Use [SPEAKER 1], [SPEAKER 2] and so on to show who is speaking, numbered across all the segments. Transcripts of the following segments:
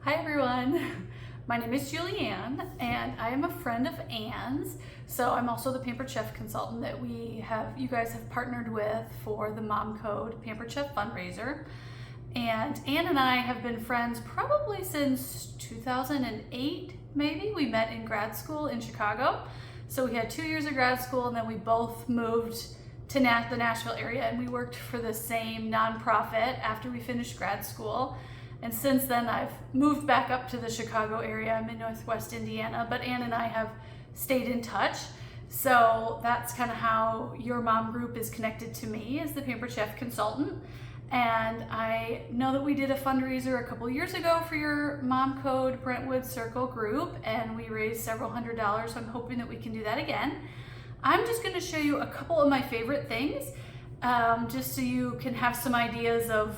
[SPEAKER 1] Hi everyone, my name is Julianne and I am a friend of Anne's. So I'm also the Pampered Chef consultant that you guys have partnered with for the MOMCODE Pampered Chef Fundraiser. And Anne and I have been friends probably since 2008, maybe. We met in grad school in Chicago. So we had 2 years of grad school and then we both moved to the Nashville area and we worked for the same nonprofit after we finished grad school. And since then I've moved back up to the Chicago area. I'm in Northwest Indiana, but Anne and I have stayed in touch. So that's kind of how your mom group is connected to me as the Pampered Chef consultant. And I know that we did a fundraiser a couple years ago for your MOMCODE Brentwood Circle group and we raised several $100s. So I'm hoping that we can do that again. I'm just going to show you a couple of my favorite things just so you can have some ideas of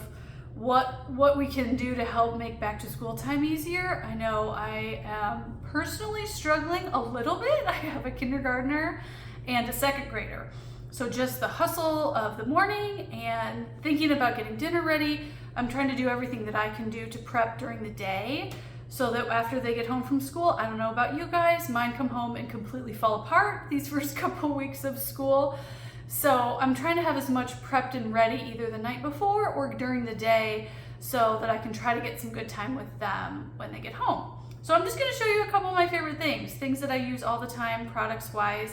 [SPEAKER 1] what we can do to help make back to school time easier. I know I am personally struggling a little bit. I have a kindergartner and a second grader. So just the hustle of the morning and thinking about getting dinner ready. I'm trying to do everything that I can do to prep during the day so that after they get home from school, I don't know about you guys, mine come home and completely fall apart these first couple weeks of school. So I'm trying to have as much prepped and ready either the night before or during the day so that I can try to get some good time with them when they get home. So I'm just going to show you a couple of my favorite things that I use all the time products wise.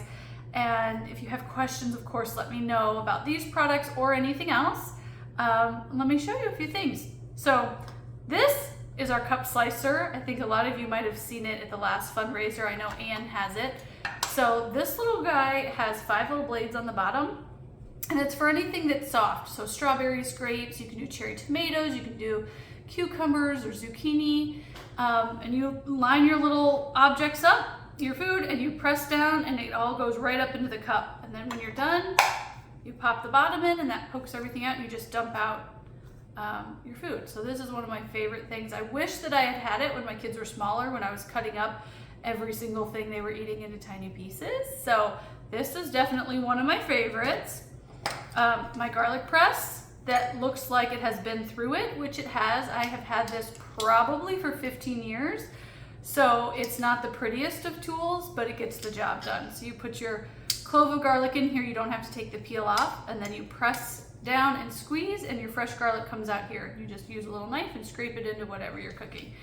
[SPEAKER 1] And if you have questions, of course, let me know about these products or anything else. Let me show you a few things. So this is our cup slicer. I think a lot of you might have seen it at the last fundraiser. I know Anne has it. So this little guy has 5 little blades on the bottom and it's for anything that's soft. So strawberries, grapes, you can do cherry tomatoes, you can do cucumbers or zucchini. And you line your little objects up, your food, and you press down and it all goes right up into the cup. And then when you're done, you pop the bottom in and that pokes everything out and you just dump out your food. So this is one of my favorite things. I wish that I had had it when my kids were smaller, when I was cutting up every single thing they were eating into tiny pieces. So this is definitely one of my favorites. My garlic press that looks like it has been through it, which it has. I have had this probably for 15 years. So it's not the prettiest of tools, but it gets the job done. So you put your clove of garlic in here, you don't have to take the peel off, and then you press down and squeeze and your fresh garlic comes out here. You just use a little knife and scrape it into whatever you're cooking.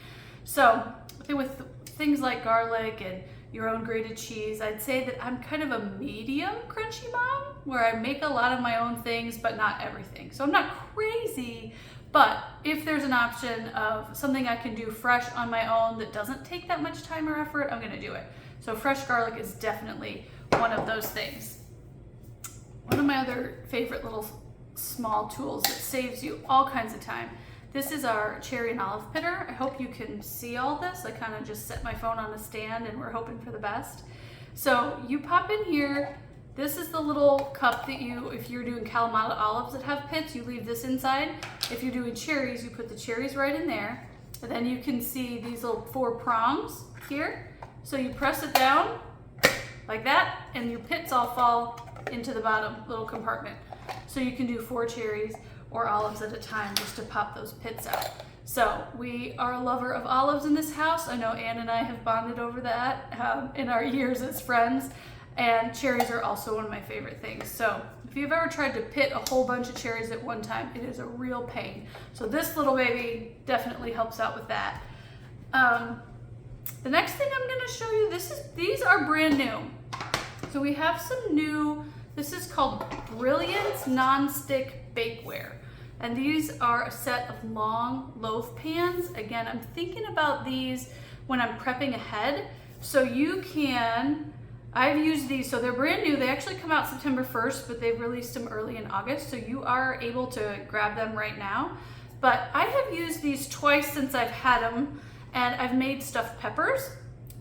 [SPEAKER 1] So with things like garlic and your own grated cheese, I'd say that I'm kind of a medium crunchy mom where I make a lot of my own things, but not everything. So I'm not crazy, but if there's an option of something I can do fresh on my own that doesn't take that much time or effort, I'm gonna do it. So fresh garlic is definitely one of those things. One of my other favorite little small tools that saves you all kinds of time. This is our cherry and olive pitter. I hope you can see all this. I kind of just set my phone on a stand and we're hoping for the best. So you pop in here. This is the little cup that if you're doing Kalamata olives that have pits, you leave this inside. If you're doing cherries, you put the cherries right in there. And then you can see these little 4 prongs here. So you press it down like that and your pits all fall into the bottom little compartment. So you can do 4 cherries or olives at a time just to pop those pits out. So we are a lover of olives in this house. I know Anne and I have bonded over that in our years as friends, and cherries are also one of my favorite things. So if you've ever tried to pit a whole bunch of cherries at one time, it is a real pain. So this little baby definitely helps out with that. The next thing I'm gonna show you, these are brand new. So we have some new, this is called Brilliance Non-Stick Bakeware. And these are a set of long loaf pans. Again, I'm thinking about these when I'm prepping ahead. So you can, I've used these, so they're brand new. They actually come out September 1st, but they've released them early in August. So you are able to grab them right now. But I have used these twice since I've had them, and I've made stuffed peppers.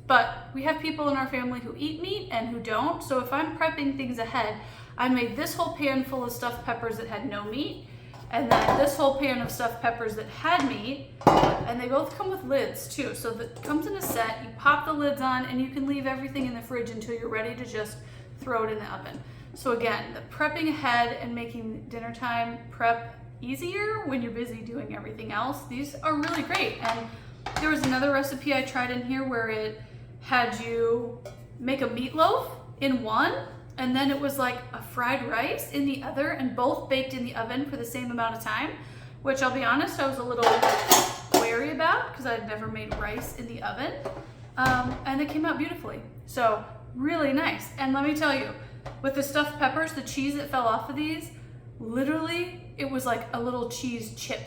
[SPEAKER 1] But we have people in our family who eat meat and who don't. So if I'm prepping things ahead, I made this whole pan full of stuffed peppers that had no meat, and then this whole pan of stuffed peppers that had meat, and they both come with lids too. So it comes in a set, you pop the lids on, and you can leave everything in the fridge until you're ready to just throw it in the oven. So again, the prepping ahead and making dinner time prep easier when you're busy doing everything else, these are really great. And There was another recipe I tried in here where it had you make a meatloaf in one, and then it was like a fried rice in the other, and both baked in the oven for the same amount of time, which I'll be honest, I was a little wary about because I'd never made rice in the oven. And it came out beautifully. So really nice. And let me tell you, with the stuffed peppers, the cheese that fell off of these, literally, it was like a little cheese chip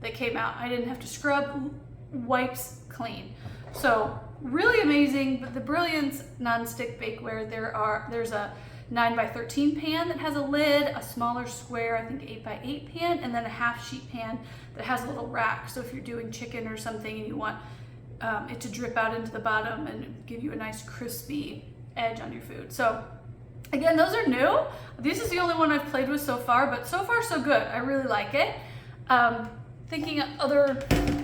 [SPEAKER 1] that came out. I didn't have to scrub, wipes clean. So really amazing. But the Brilliance nonstick bakeware, there's a 9x13 pan that has a lid, a smaller square, I think 8x8 pan, and then a half sheet pan that has a little rack. So if you're doing chicken or something and you want it to drip out into the bottom and give you a nice crispy edge on your food. So again, those are new. This is the only one I've played with so far, but so far so good. I really like it. Thinking other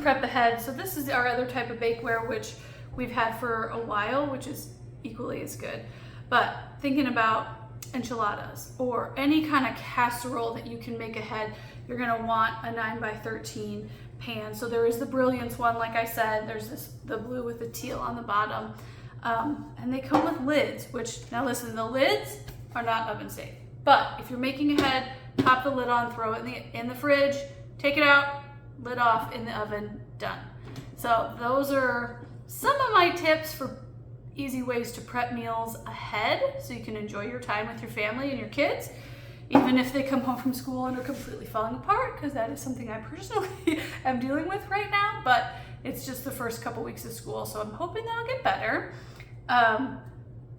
[SPEAKER 1] prep ahead. So this is our other type of bakeware, which we've had for a while, which is equally as good. But thinking about enchiladas or any kind of casserole that you can make ahead, you're gonna want a 9x13 pan. So there is the Brilliance one, like I said, there's the blue with the teal on the bottom. And they come with lids, which, now listen, the lids are not oven safe. But if you're making ahead, pop the lid on, throw it in the fridge, take it out, lid off, in the oven, done. So those are some of my tips for easy ways to prep meals ahead so you can enjoy your time with your family and your kids, even if they come home from school and are completely falling apart, because that is something I personally am dealing with right now, but it's just the first couple weeks of school, so I'm hoping that'll get better.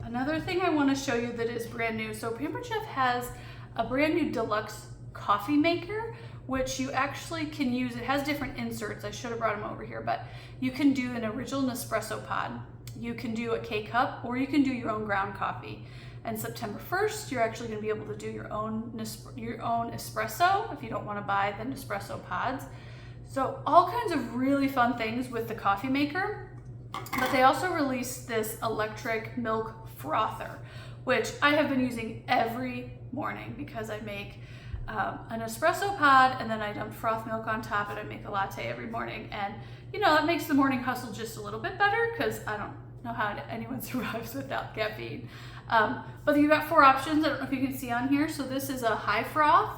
[SPEAKER 1] Another thing I want to show you that is brand new. So Pampered Chef has a brand new deluxe coffee maker, which you actually can use. It has different inserts. I should have brought them over here, but you can do an original Nespresso pod. You can do a K-cup, or you can do your own ground coffee. And September 1st, you're actually going to be able to do your own espresso if you don't want to buy the Nespresso pods. So all kinds of really fun things with the coffee maker. But they also released this electric milk frother, which I have been using every morning because I make an espresso pod and then I dump froth milk on top and I make a latte every morning. And you know, that makes the morning hustle just a little bit better because I don't know how anyone survives without caffeine. But you've got 4 options. I don't know if you can see on here. So this is a high froth,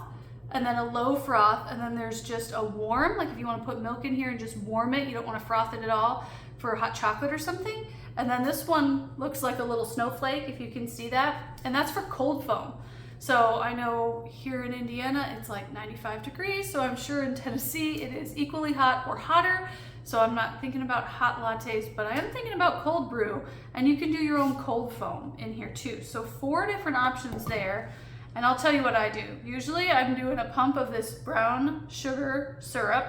[SPEAKER 1] and then a low froth, and then there's just a warm, like if you want to put milk in here and just warm it, you don't want to froth it at all for hot chocolate or something. And then this one looks like a little snowflake, if you can see that, and that's for cold foam. So I know here in Indiana it's like 95 degrees, so I'm sure in Tennessee it is equally hot or hotter. So I'm not thinking about hot lattes, but I am thinking about cold brew, and you can do your own cold foam in here too. So 4 different options there. And I'll tell you what I do. Usually I'm doing a pump of this brown sugar syrup,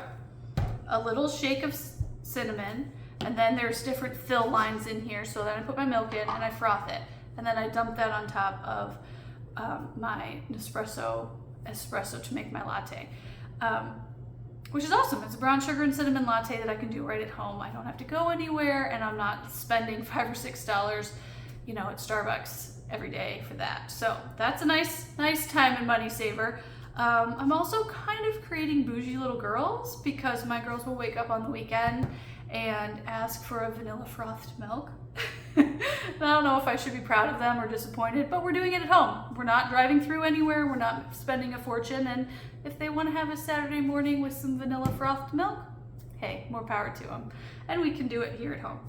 [SPEAKER 1] a little shake of cinnamon, and then there's different fill lines in here. So then I put my milk in and I froth it. And then I dump that on top of my espresso to make my latte. Which is awesome. It's a brown sugar and cinnamon latte that I can do right at home. I don't have to go anywhere, and I'm not spending $5 or $6, you know, at Starbucks every day for that. So that's a nice time and money saver. I'm also kind of creating bougie little girls because my girls will wake up on the weekend and ask for a vanilla frothed milk. I don't know if I should be proud of them or disappointed, but we're doing it at home. We're not driving through anywhere. We're not spending a fortune. And if they want to have a Saturday morning with some vanilla frothed milk, hey, more power to them. And we can do it here at home.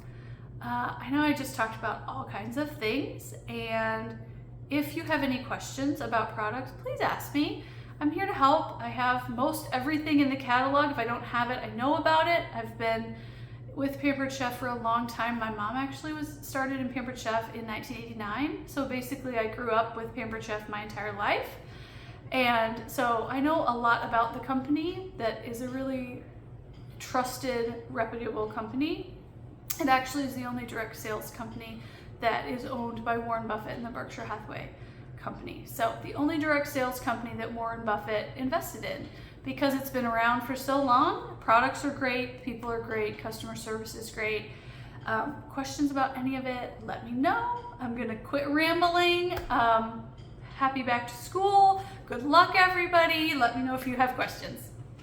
[SPEAKER 1] I know I just talked about all kinds of things, and if you have any questions about products, please ask me. I'm here to help. I have most everything in the catalog. If I don't have it, I know about it. I've been with Pampered Chef for a long time. My mom actually started in Pampered Chef in 1989. So basically I grew up with Pampered Chef my entire life. And so I know a lot about the company. That is a really trusted, reputable company. It actually is the only direct sales company that is owned by Warren Buffett and the Berkshire Hathaway company. So the only direct sales company that Warren Buffett invested in, because it's been around for so long. Products are great, people are great, customer service is great. Questions about any of it, let me know. I'm gonna quit rambling. Happy back to school. Good luck, everybody. Let me know if you have questions.